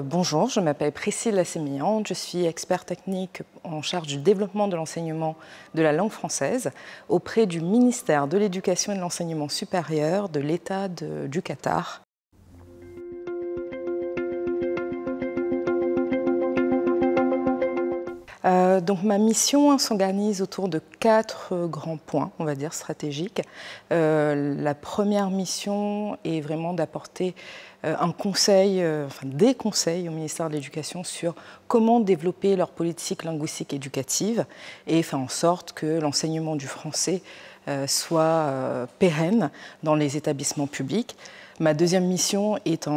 Bonjour, je m'appelle Priscille Assémillante, je suis experte technique en charge du développement de l'enseignement de la langue française auprès du ministère de l'Éducation et de l'Enseignement supérieur de l'État du Qatar. Donc ma mission s'organise autour de 4 grands points, on va dire, stratégiques. La première mission est vraiment d'apporter un conseil, des conseils au ministère de l'Éducation sur comment développer leur politique linguistique éducative et faire en sorte que l'enseignement du français soit pérenne dans les établissements publics. Ma deuxième mission est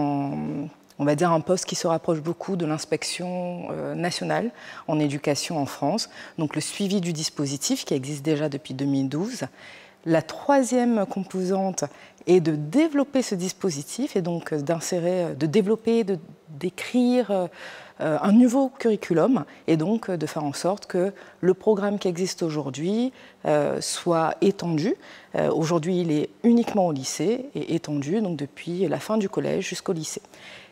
on va dire un poste qui se rapproche beaucoup de l'inspection nationale en éducation en France, donc le suivi du dispositif qui existe déjà depuis 2012. La troisième composante est de développer ce dispositif et donc de développer, d'écrire un nouveau curriculum et donc de faire en sorte que le programme qui existe aujourd'hui soit étendu. Aujourd'hui, il est uniquement au lycée et étendu donc depuis la fin du collège jusqu'au lycée.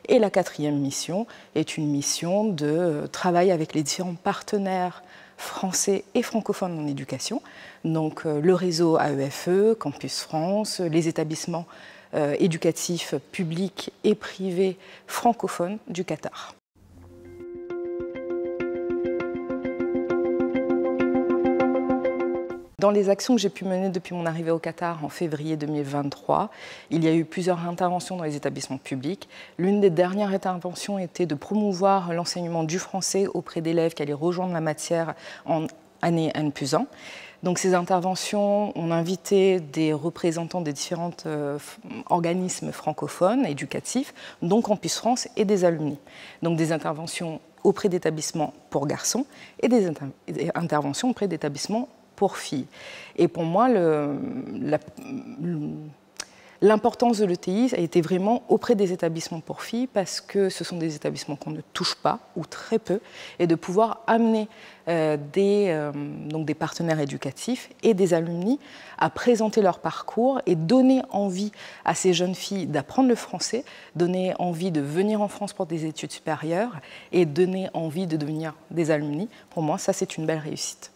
Et la quatrième mission est une mission de travail avec les différents partenaires français et francophones en éducation, donc le réseau AEFE, Campus France, les établissements éducatifs publics et privés francophones du Qatar. Dans les actions que j'ai pu mener depuis mon arrivée au Qatar en février 2023, il y a eu plusieurs interventions dans les établissements publics. L'une des dernières interventions était de promouvoir l'enseignement du français auprès d'élèves qui allaient rejoindre la matière en année N+1. Donc ces interventions ont invité des représentants des différents organismes francophones éducatifs, dont Campus France et des alumni. Donc des interventions auprès d'établissements pour garçons et des interventions auprès d'établissements pour filles. Et pour moi, l'importance de l'ETI a été vraiment auprès des établissements pour filles parce que ce sont des établissements qu'on ne touche pas ou très peu et de pouvoir amener des partenaires éducatifs et des alumni à présenter leur parcours et donner envie à ces jeunes filles d'apprendre le français, donner envie de venir en France pour des études supérieures et donner envie de devenir des alumni. Pour moi, ça, c'est une belle réussite.